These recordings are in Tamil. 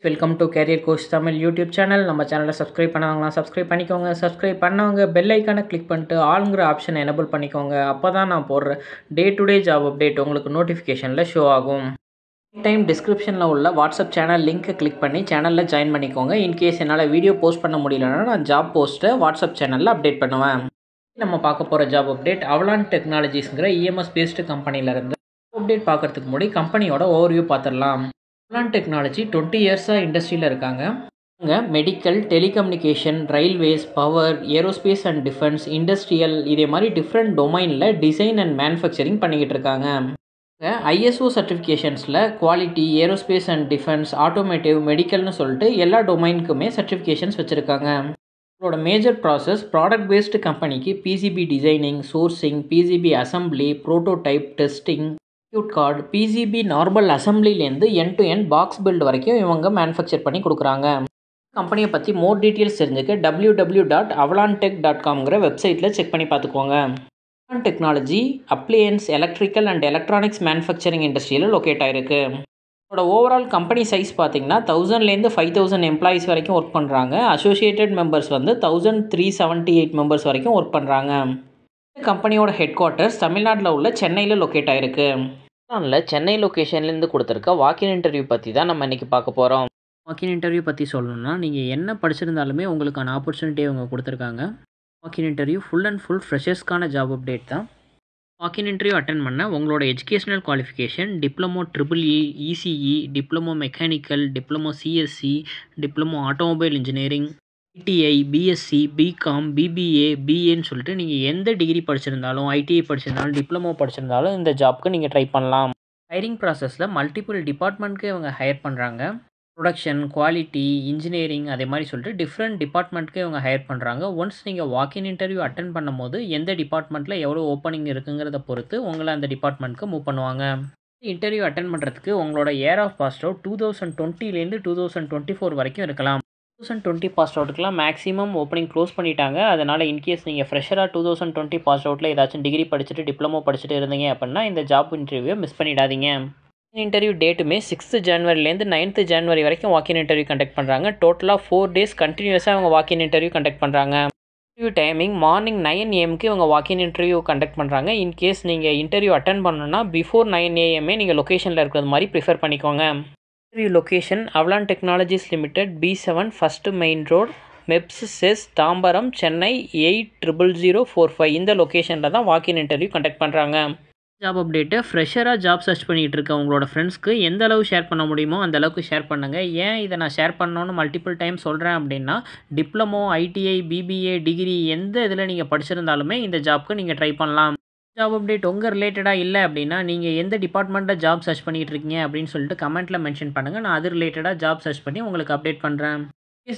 Welcome to carrier coach Tamil YouTube channel. நம்ம சேனலை சப்ஸ்கிரைப் பண்ணாங்கன்னா சப்ஸ்கிரைப் பண்ணிக்கோங்க. சப்ஸ்கிரைப் பண்ணவங்க பெல் ஐக்கானை கிளிக் பண்ணிட்டு ஆளுங்கிற ஆப்ஷனை எனபிள் பண்ணிக்கோங்க. அப்போ தான் நான் போடுற day to day job update உங்களுக்கு நோட்டிஃபிகேஷனில் ஷோ ஆகும். டைம் டிஸ்கிரிப்ஷனில் உள்ள வாட்ஸ்அப் சேனல் லிங்க்கை கிளிக் பண்ணி சேனலில் ஜாயின் பண்ணிக்கோங்க. இன்கேஸ் என்னால் வீடியோ போஸ்ட் பண்ண முடியலன்னா நான் ஜாப் போஸ்ட்டை வாட்ஸ்அப் சேனலில் அப்டேட் பண்ணுவேன். நம்ம பார்க்க போகிற ஜாப் அப்டேட் அவலான் டெக்னாலஜிஸ்ங்கிற இஎம்எஸ் பேஸ்டு கம்பெனியிலேருந்து. அப்டேட் பார்க்குறதுக்கு முன்னாடி கம்பெனியோட ஓவர்வியூ பார்த்துடலாம். அவலான் டெக்னாலஜி 20 இயர்ஸாக இண்டஸ்ட்ரியில் இருக்காங்க. இவங்க medical, telecommunication, railways, power, aerospace and defence, industrial இதே மாதிரி டிஃப்ரெண்ட் டொமைனில் டிசைன் அண்ட் மேனுஃபேக்சரிங் பண்ணிக்கிட்டு இருக்காங்க. ஐஎஸ்ஓ சர்டிஃபிகேஷன்ஸில் quality, aerospace and defence, automotive, மெடிக்கல்னு சொல்லிட்டு எல்லா டொமைனுக்குமே சர்டிஃபிகேஷன்ஸ் வச்சுருக்காங்க. இதோட மேஜர் ப்ராசஸ் ப்ராடக்ட் பேஸ்டு கம்பெனிக்கு PCB designing, sourcing, PCB assembly, prototype, testing, circuit card, PCB normal அசம்பிளிலேருந்து end to end box build வரைக்கும் இவங்க மேனுஃபேக்சர் பண்ணி கொடுக்குறாங்க. கம்பெனியை பற்றி மோர் டீட்டெயில்ஸ் தெரிஞ்சுக்க www.avalaantech.comங்கிற வெப்சைட்டில் செக் பண்ணி பார்த்துக்கோங்க. Avalon technology appliance, electrical and electronics manufacturing இண்டஸ்ட்ரியில் லொக்கேட் ஆகிருக்கு. இதோட ஓவரால் கம்பெனி சைஸ் பார்த்தீங்கன்னா 1000லேருந்து 5000 எம்ப்ளாயிஸ் வரைக்கும் ஒர்க் பண்ணுறாங்க. அசோசியேட்டட் மெம்பர்ஸ் வந்து 1378 மெம்பர்ஸ் வரைக்கும் ஒர்க் பண்ணுறாங்க. கம்பெனியோட ஹெட் குவார்ட்டர்ஸ் தமிழ்நாட்டில் உள்ள சென்னையில் லொக்கேட் ஆகிருக்கு. சென்னை லொக்கேஷன்லேருந்து கொடுத்துருக்க வாக்கின் இன்டர்வியூ பற்றி தான் நம்ம இன்றைக்கி பார்க்க போகிறோம். வாக்கின் இன்டர்வியூ பற்றி சொல்லணும்னா நீங்கள் என்ன படிச்சிருந்தாலுமே உங்களுக்கான ஆப்பர்ச்சுனிட்டி அவங்க கொடுத்துருக்காங்க. Walk in interview full and full ஃப்ரெஷர்ஸ்க்கான ஜாப் அப்டேட் தான். வாக்கின் இன்டர்வியூ அட்டென்ட் பண்ண உங்களோட educational qualification diploma EEE, ECE, diploma mechanical, diploma CSC, diploma automobile engineering, ITI, BSc, BCom, BBA, பிஏன்னு சொல்லிட்டு நீங்கள் எந்த டிகிரி படிச்சிருந்தாலும், ஐடிஐ படிச்சிருந்தாலும், டிப்ளமோ படிச்சிருந்தாலும் இந்த ஜாப்க்கு நீங்கள் ட்ரை பண்ணலாம். ஹைரிங் ப்ராசஸில் மல்டிபிள் டிபார்ட்மெண்ட்க்கு இவங்க ஹையர் பண்ணுறாங்க. ப்ரொடக்ஷன், குவாலிட்டி, இன்ஜினியரிங் அதே மாதிரி சொல்லிட்டு டிஃப்ரெண்ட் டிபார்ட்மெண்ட்க்கு இவங்க ஹையர் பண்ணுறாங்க. ஒன்ஸ் நீங்கள் வாக்கின் இன்டர்வியூ அட்டென்ட் பண்ணும்போது எந்த டிபார்ட்மெண்ட்டில் எவ்வளோ ஓப்பனிங் இருக்குங்கிறத பொறுத்து உங்களை அந்த டிபார்ட்மெண்ட்க்கு மூவ் பண்ணுவாங்க. இன்டர்வியூ அட்டென்ட் பண்ணுறதுக்கு உங்களோட இயர் ஆஃப் பாஸ் அவுட் 2020லேருந்து 2024 வரைக்கும் இருக்கலாம். 2020 பாஸ் அவுட்டுக்குலாம் மேக்ஸிமம் ஓப்பனிங் க்ளோஸ் பண்ணிட்டாங்க. அதனால் இன்கேஸ் நீங்கள் ஃப்ரெஷராக 2020 பாஸ் அவுட்டில் ஏதாச்சும் டிகிரி படிச்சுட்டு டிப்ளமோ படிச்சுட்டு இருந்தீங்க அப்படின்னா இந்த ஜாப் இன்டர்வியூவை மிஸ் பண்ணிடாதீங்க. இன்டர்வியூ டேட்டுமே 6th ஜனவரிலேருந்து 9th ஜனவரி வரைக்கும் வாக்கின் இன்டர்வியூ கண்டக்ட் பண்ணுறாங்க. டோட்டலாக 4 days கண்டினியூஸாக அவங்க வாக்கின் இன்டர்வியூ கண்டக்ட் பண்ணுறாங்க. இன்டர்வியூ டைமிங் மார்னிங் 9 AM இவங்க வாக்கின் இன்டர்வியூ கண்டக்ட் பண்ணுறாங்க. இன்கேஸ் நீங்கள் இன்டர்வியூ அட்டென்ட் பண்ணணும்னா பிஃபோர் 9 AM நீங்கள் லொக்கேஷனில் இருக்கிறது மாதிரி ப்ரிஃபர் பண்ணிக்கோங்க. Interview location Avalon technologies limited, B7 first main road, MEPZ SEZ, Tambaram, Chennai 800045 இந்த லொக்கேஷனில் தான் வாக்கின் இன்டர்வியூ கண்டக்ட் பண்ணுறாங்க. ஜாப் அப்டேட்டு ஃப்ரெஷராக ஜாப் சர்ச் பண்ணிகிட்டு இருக்க உங்களோட ஃப்ரெண்ட்ஸ்க்கு எந்த அளவு ஷேர் பண்ண முடியுமோ அந்த அளவுக்கு ஷேர் பண்ணுங்கள். ஏன் இதை நான் ஷேர் பண்ணணும்னு மல்டிபிள் டைம் சொல்கிறேன் அப்படின்னா, டிப்ளமோ, ஐடிஐ, பிபிஏ, டிகிரி எந்த இதில் நீங்கள் படிச்சிருந்தாலுமே இந்த ஜாப்க்கு நீங்கள் ட்ரை பண்ணலாம். ஜாப் அப்டேட் உங்கள் ரிலேட்டடாக இல்லை அப்படின்னா நீங்கள் எந்த டிபார்ட்மெண்ட்டில் ஜாப் சர்ச் பண்ணிகிட்டு இருக்கீங்க அப்படின்னு சொல்லிட்டு கமெண்ட்டில் மென்ஷன் பண்ணுங்கள். நான் அது ரிலேட்டடாக ஜாப் சர்ச் பண்ணி உங்களுக்கு அப்டேட் பண்ணுறேன்.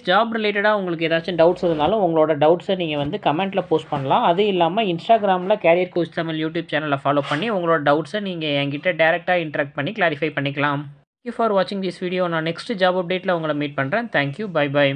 ஜாப் ரிலேட்டடாக உங்களுக்கு ஏதாச்சும் டவுட்ஸ் இருந்தாலும் உங்களோட டவுட்ஸை நீங்கள் வந்து கமெண்ட்டில் போஸ்ட் பண்ணலாம். அது இல்லாமல் இன்ஸ்டாகிராமில் கேரியர் கோச் தமிழ் யூடியூப் சேனலை ஃபாலோ பண்ணி உங்களோட டவுட்ஸை நீங்கள் என்கிட்ட டேரெக்டாக இன்ட்ராக்ட் பண்ணி கிளாரிஃபை பண்ணிக்கலாம். தேங்க்யூ ஃபார் வாட்சிங் திஸ் வீடியோ. நான் நெக்ஸ்ட் ஜாப் அப்டேட்டில் உங்களை மீட் பண்ணுறேன். Thank you, bye by.